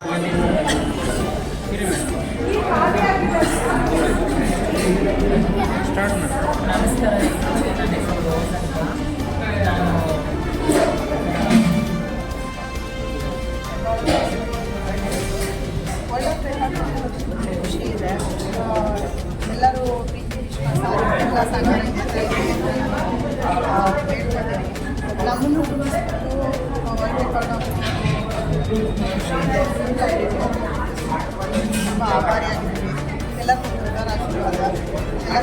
ನಮಸ್ಕಾರ, ನನ್ನ ಹೆಸರು ರೋಸ್ ಅಂತ. ನಾನು ಒಳ್ಳೆ ಖುಷಿ ಇದೆ. ಎಲ್ಲರೂ ಪ್ರೀತಿ ವಿಶ್ವಾಸ ಎಲ್ಲ ಸಂಘಟನೆ ಹೇಳ್ಕೊಳ್ತೀನಿ. ನಮ್ಮನ್ನು ಒಳ್ಳೆ ತುಂಬ ಆಭಾರಿಯಾಗಿದ್ದೀವಿ. ಎಲ್ಲರಿಗೂ ದೊಡ್ಡವರ ಆಶೀರ್ವಾದ ಎಲ್ಲ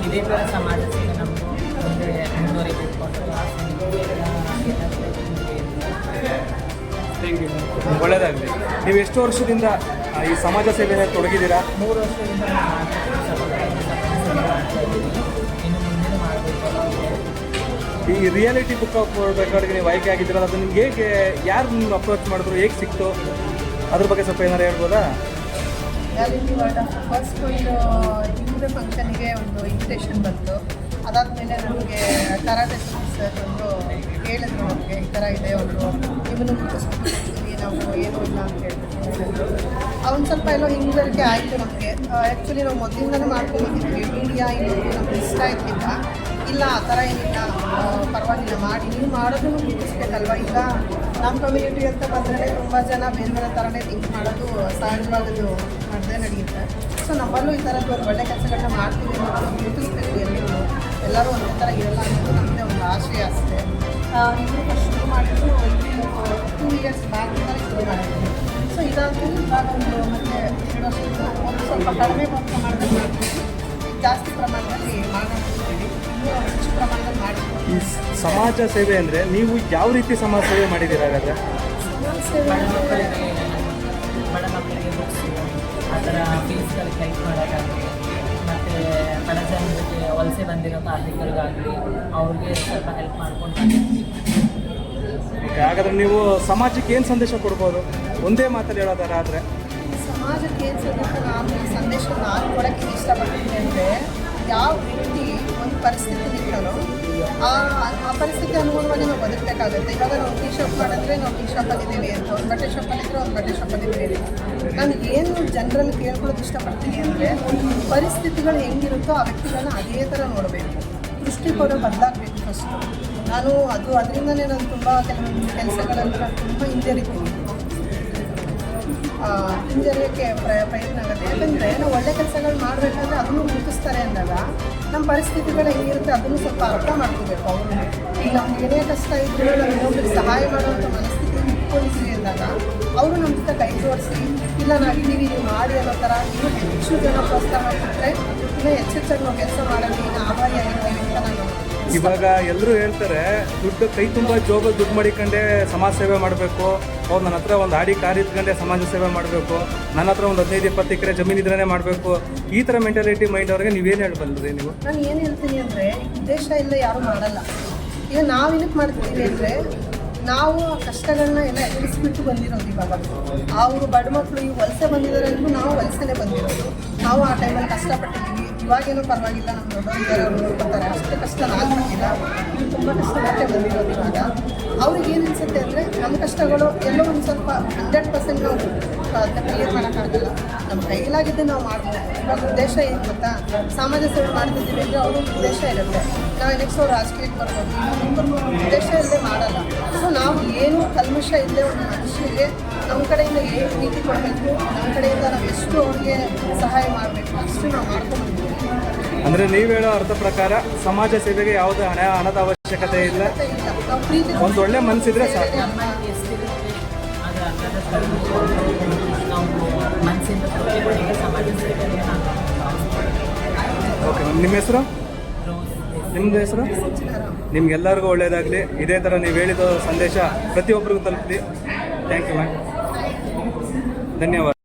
ಇದೇ ಥರ ಸಮಾಜ ಸೇವೆ ನಮಗೂ ಮುಂದೆ ಮುಂದುವರಿಬೇಕು ಅಂತ ಥ್ಯಾಂಕ್ ಯು. ಒಳ್ಳೆಯದಾಗಲಿ. ನೀವು ಎಷ್ಟು ವರ್ಷದಿಂದ ಈ ಸಮಾಜ ಸೇವೆಯಲ್ಲಿ ತೊಡಗಿದ್ದೀರಾ? 3 ವರ್ಷದಿಂದ ಇನ್ನು ಮುಂದೆ ಮಾಡಬೇಕು. ಈ ರಿಯಾಲಿಟಿ ಬುಕ್ ಆಫ್ ವರ್ಲ್ಡ್ ರೆಕಾರ್ಡ್ಗೆ ನೀವು ಆಯ್ಕೆ ಆಗಿದ್ದೀರಲ್ಲ, ಅದು ನಿಮ್ಗೆ ಹೇಗೆ, ಯಾರು ನಿಮ್ಗೆ ಅಪ್ರೋಚ್ ಮಾಡಿದ್ರು, ಹೇಗೆ ಸಿಕ್ತು, ಅದ್ರ ಬಗ್ಗೆ ಸ್ವಲ್ಪ ಏನಾರು ಹೇಳ್ಬೋದಾ? ರಿಯಾಲಿಟಿ ವರ್ಲ್ಡ್ ಆಫ್ ಫಸ್ಟ್ ಒಂದು ಹಿಂದೆ ಫಂಕ್ಷನಿಗೆ ಒಂದು ಇನ್ವಿಟೇಷನ್ ಬಂತು. ಅದಾದಮೇಲೆ ನಮಗೆ ಕರಾಟೆ ಸರ್ ಒಂದು ಹೇಳಿದ್ರು, ನಮಗೆ ಈ ಥರ ಇದೆ, ಒಂದು ನಿಮ್ಮನ್ನು ಮುಗಿಸ್ಕೊಳ್ತೀವಿ ನಾವು, ಏನೂ ಇಲ್ಲ ಅಂತ ಹೇಳ್ಬಿಟ್ಟು ಅವನು ಸ್ವಲ್ಪ ಎಲ್ಲೋ ಹಿಂಗರಿಕೆ ಆಯಿತು ನಮಗೆ. ಆ್ಯಕ್ಚುಲಿ ನಾವು ಮೊದಲಿಂದಲೇ ಮಾಡ್ಕೊಂಡ್ಬಂದಿದ್ವಿ. ಮೀಡಿಯಾ ಇನ್ನೂ ನಮ್ಗೆ ಇಷ್ಟ ಇದ್ದಿಲ್ಲ. ಇಲ್ಲ ಆ ಥರ ಏನಿಲ್ಲ, ಪರವಾಗಿಲ್ಲ ಮಾಡಿ, ನೀವು ಮಾಡೋದನ್ನು ಮುಗಿಸ್ಬೇಕಲ್ವ. ಈಗ ನಮ್ಮ ಕಮ್ಯುನಿಟಿ ಅಂತ ಬಂದರೆ ತುಂಬ ಜನ ಬೇರೆ ಬೇರೆ ಥರನೇ ಥಿಂಕ್ ಮಾಡೋದು ಸಹಜವಾಗದು ನಡೆದೇ ನಡೆಯುತ್ತೆ. ಸೊ ನಮ್ಮಲ್ಲೂ ಈ ಥರದ್ದು ಒಂದು ಒಳ್ಳೆ ಕೆಲಸಗಳನ್ನ ಮಾಡ್ತೀವಿ ಅನ್ನೋದು ಗುರುತಿಸ್ಬೇಕು. ಎಲ್ಲರೂ ಒಂದೇ ಥರ ಇರಲ್ಲ ಅನ್ನೋದು ನಮ್ಮದೇ ಒಂದು ಆಶಯ ಅಷ್ಟೇ. ಇವರು ಫಸ್ಟ್ ಶುರು ಮಾಡಿದ್ರು 2 ಇಯರ್ಸ್ ಬ್ಯಾಕಿಂದ ಶುರು ಮಾಡಿದ್ರು. ಸೊ ಇದಾದ್ಮೇಲೆ ಇವಾಗ ಒಂದು ಮತ್ತೆ 2 ವರ್ಷದಿಂದ ಒಂದು ಸ್ವಲ್ಪ ಕಡಿಮೆ ಮೊತ್ತ ಮಾಡ್ತೀವಿ, ಜಾಸ್ತಿ ಪ್ರಮಾಣದಲ್ಲಿ ಮಾಡ್ತಿದ್ದೀವಿ, ಇನ್ನೂ ಹೆಚ್ಚು ಪ್ರಮಾಣದಲ್ಲಿ ಮಾಡ್ತೀವಿ. ಈ ಸಮಾಜ ಸೇವೆ ಅಂದರೆ ನೀವು ಯಾವ ರೀತಿ ಸಮಾಜ ಸೇವೆ ಮಾಡಿದ್ದೀರ? ಹಾಗಾದರೆ ಸಮಾಜ ಸೇವೆ ಬಡ ಮಕ್ಕಳಿಗೆ ಬುಕ್ಸು, ಆ ಥರ ಫೀಸ್ಗಳಿಗೆ ಹೆಲ್ಪ್ ಮಾಡೋಕ್ಕಾಗಲಿ, ಮತ್ತು ಬಡ ಜನರಿಗೆ ವಲಸೆ ಬಂದಿರೋ ಕಾರ್ಮಿಕರಿಗಾಗಲಿ ಅವ್ರಿಗೆ ಸ್ವಲ್ಪ ಹೆಲ್ಪ್ ಮಾಡ್ಕೊಂಡು. ಹಾಗಾದರೆ ನೀವು ಸಮಾಜಕ್ಕೆ ಏನು ಸಂದೇಶ ಕೊಡ್ಬೋದು, ಒಂದೇ ಮಾತಲ್ಲಿ ಹೇಳೋದಾದ್ರೆ? ಸಮಾಜಕ್ಕೆ ಏನು ಸಂದೇಶ ನಾನು ಕೊಡೋಕ್ಕೆ ಇಷ್ಟಪಡ್ತೀನಿ ಅಂದರೆ, ಯಾವ ವ್ಯಕ್ತಿ ಒಂದು ಪರಿಸ್ಥಿತಿ ನಿಂತಲೋ ಆ ಪರಿಸ್ಥಿತಿ ಅನುಗುಣವಾಗಿ ನಾವು ಬದುಕಬೇಕಾಗುತ್ತೆ. ಇವಾಗ ನಾವು ಟೀ ಶಾಪ್ ಮಾಡಿದ್ರೆ ನಾವು ಟೀ ಶಾಪಲ್ಲಿದ್ದೀವಿ ಅಂತ, ಒಂದು ಬಟ್ಟೆ ಶಾಪಲ್ಲಿದ್ದರೆ ಒಂದು ಬಟ್ಟೆ ಶಾಪಲ್ಲಿದ್ದೀವಿ. ನಾನು ಏನು ಜನರಲ್ಲಿ ಕೇಳ್ಕೊಳ್ಳೋದು ಇಷ್ಟಪಡ್ತೀನಿ ಅಂದರೆ, ಪರಿಸ್ಥಿತಿಗಳು ಹೆಂಗಿರುತ್ತೋ ಆ ವ್ಯಕ್ತಿಗಳನ್ನ ಅದೇ ಥರ ನೋಡಬೇಕು, ದೃಷ್ಟಿಕೋನ ಬದಲಾಗಬೇಕು ಫಸ್ಟು. ನಾನು ಅದರಿಂದನೇ ನಾನು ತುಂಬ ಕೆಲವೊಂದು ಕೆಲಸಗಳಲ್ಲಿ ನಾನು ತುಂಬ ಹಿಂಜರಿತೀನಿ, ಹಿಂಜರಿಯೋಕ್ಕೆ ಪ್ರಯತ್ನ ಆಗುತ್ತೆ. ಯಾಕಂದರೆ ನಾವು ಒಳ್ಳೆ ಕೆಲಸಗಳು ಮಾಡಬೇಕಾದ್ರೆ ಅದನ್ನು ಗುರುತಿಸ್ತಾರೆ ಅಂದಾಗ ನಮ್ಮ ಪರಿಸ್ಥಿತಿಗಳು ಹೆಂಗಿರುತ್ತೆ ಅದನ್ನು ಸ್ವಲ್ಪ ಅರ್ಥ ಮಾಡ್ಕೋಬೇಕು. ಅವರು ಈಗ ನಮ್ಗೆ ಏನೇ ಕಷ್ಟ ಇದ್ದರೂ ನಾವು ಇನ್ನೊಬ್ರಿಗೆ ಸಹಾಯ ಮಾಡುವಂಥ ಮನಸ್ಥಿತಿ ಇಟ್ಕೊಂಡಿದ್ದೀವಿ ಅಂದಾಗ ಅವರು ನಮ್ಮ ಜೊತೆ ಕೈ ಜೋಡಿಸಿ, ಇಲ್ಲ ನಾವಿದ್ದೀವಿ ನೀವು ಮಾಡಿ ಅನ್ನೋ ಥರ ಇನ್ನೂ ಹೆಚ್ಚು ಜನ ಪ್ರೋತ್ಸಾಹ ಮಾಡಿಬಿಟ್ರೆ ಇನ್ನೂ ಹೆಚ್ಚೆಚ್ಚಾಗಿ ನಾವು ಕೆಲಸ ಮಾಡೋದು ಈಗ ಆಭಾರಿಯಾಗಿರ್ತೀವಿ ಅಂತ ನಾನು. ಇವಾಗ ಎಲ್ಲರೂ ಹೇಳ್ತಾರೆ, ದುಡ್ಡು ಕೈ ತುಂಬ ಜೋಬಲ್ಲಿ ದುಡ್ಡು ಮಾಡಿಕೊಂಡೆ ಸಮಾಜ ಸೇವೆ ಮಾಡಬೇಕು, ಅವ್ರು ನನ್ನ ಹತ್ರ ಒಂದು ಆಡಿ ಕಾರ್ ಇಟ್ಕೊಂಡೆ ಸಮಾಜ ಸೇವೆ ಮಾಡಬೇಕು, ನನ್ನ ಹತ್ರ ಒಂದು 15-20 ಎಕರೆ ಜಮೀನು ಇದ್ರೇ ಮಾಡಬೇಕು, ಈ ಥರ ಮೆಂಟಾಲಿಟಿ ಮೈಂಡ್ ಅವ್ರಿಗೆ ನೀವೇನು ಹೇಳಿ ಬಂದ್ರಿ ನೀವು? ನಾನು ಏನು ಹೇಳ್ತೀನಿ ಅಂದರೆ, ಉದ್ದೇಶ ಇಲ್ಲ ಯಾರೂ ಮಾಡಲ್ಲ. ಈಗ ನಾವು ಏನಕ್ಕೆ ಮಾಡ್ತೀವಿ ಅಂದರೆ, ನಾವು ಆ ಕಷ್ಟಗಳನ್ನ ಎಲ್ಲ ಎದುರಿಸ್ಬಿಟ್ಟು ಬಂದಿರೋದು. ಇವಾಗ ಅವರು ಬಡ ಮಕ್ಕಳು ಈ ವಲಸೆ ಬಂದಿದ್ದಾರೆ ಅಂದರೂ ನಾವು ವಲಸೆನೇ ಬಂದಿರೋದು. ನಾವು ಆ ಟೈಮಲ್ಲಿ ಕಷ್ಟಪಟ್ಟಿದ್ದೀವಿ. ಇವಾಗೇನೂ ಪರವಾಗಿಲ್ಲ, ನಮ್ಮ ದೊಡ್ಡವರಿದ್ದಾರೆ, ಅವರು ನೋಡ್ಕೊತಾರೆ. ಅಷ್ಟು ಕಷ್ಟ ನಾನು ಬಂದಿಲ್ಲ, ಇದು ತುಂಬ ಕಷ್ಟಪಟ್ಟೆ ಬಂದಿರೋದು. ಇವಾಗ ಅವ್ರಿಗೆ ಏನು ಅನಿಸುತ್ತೆ ಅಂದರೆ, ನಮ್ಮ ಕಷ್ಟಗಳು ಎಲ್ಲೋ ಒಂದು ಸ್ವಲ್ಪ 100% ನಾವು ಅದನ್ನ ಕ್ಲಿಯರ್ ಮಾಡೋಕ್ಕಾಗಲ್ಲ. ನಮ್ಮ ಕೈಲಾಗಿದ್ದೆ ನಾವು ಮಾಡ್ಬೋದು. ಇವಾಗ ಉದ್ದೇಶ ಏನು ಗೊತ್ತಾ, ಸಮಾಜ ಸೇವೆ ಮಾಡ್ತಿದ್ದೀವಿ ಅಂದರೆ ಅವ್ರೊಂದು ಉದ್ದೇಶ ಇರುತ್ತೆ. ನಾವು ನೆಕ್ಸ್ಟ್ ಅವ್ರು ರಾಜಕೀಯಕ್ಕೆ ಬರ್ಬೋದು, ಉದ್ದೇಶ ಇಲ್ಲದೆ ಮಾಡಲ್ಲ. ಸೊ ನಾವು ಏನು ಕಲ್ಮಶ ಇಲ್ಲದೆ ಒಂದು ಮನುಷ್ಯರಿಗೆ ನಮ್ಮ ಕಡೆಯಿಂದ ಏನು ನೀತಿ ಕೊಡಬೇಕು, ನಮ್ಮ ಕಡೆಯಿಂದ ನಾವು ಎಷ್ಟು ಅವ್ರಿಗೆ ಸಹಾಯ ಮಾಡಬೇಕು ಅಷ್ಟು ನಾವು ಮಾಡ್ಕೊಂಡ್ಬಂದಿದ್ದೀವಿ. ಅಂದರೆ ನೀವು ಹೇಳೋ ಅರ್ಥ ಪ್ರಕಾರ ಸಮಾಜ ಸೇವೆಗೆ ಯಾವುದೇ ಹಣದ ಅವಶ್ಯಕತೆ ಇಲ್ಲ, ನಾವು ಪ್ರೀತಿ ಒಂದು ಒಳ್ಳೆ ಮನಸ್ಸಿದ್ರೆ ಸಾಕು. ನಮ್ಮಲ್ಲಿ ಎಷ್ಟಿರುತ್ತೆ ಅದರ ಅರ್ಧದ ನಾವು ಮನಸ್ಸಿಂದ ಪ್ರತಿಭಟನೆಗೆ ಸಮಾಜ ಸೇವೆಗೆ ಓಕೆ, ನಿಮ್ಮ ಹೆಸರು? ನಿಮ್ಮದು ಹೆಸರು? ನಿಮ್ಗೆಲ್ಲರಿಗೂ ಒಳ್ಳೆಯದಾಗಲಿ. ಇದೇ ಥರ ನೀವು ಹೇಳಿದ ಸಂದೇಶ ಪ್ರತಿಯೊಬ್ಬರಿಗೂ ತಲುಪಲಿ. ಥ್ಯಾಂಕ್ ಯು ಮ್ಯಾಮ್, ಧನ್ಯವಾದ.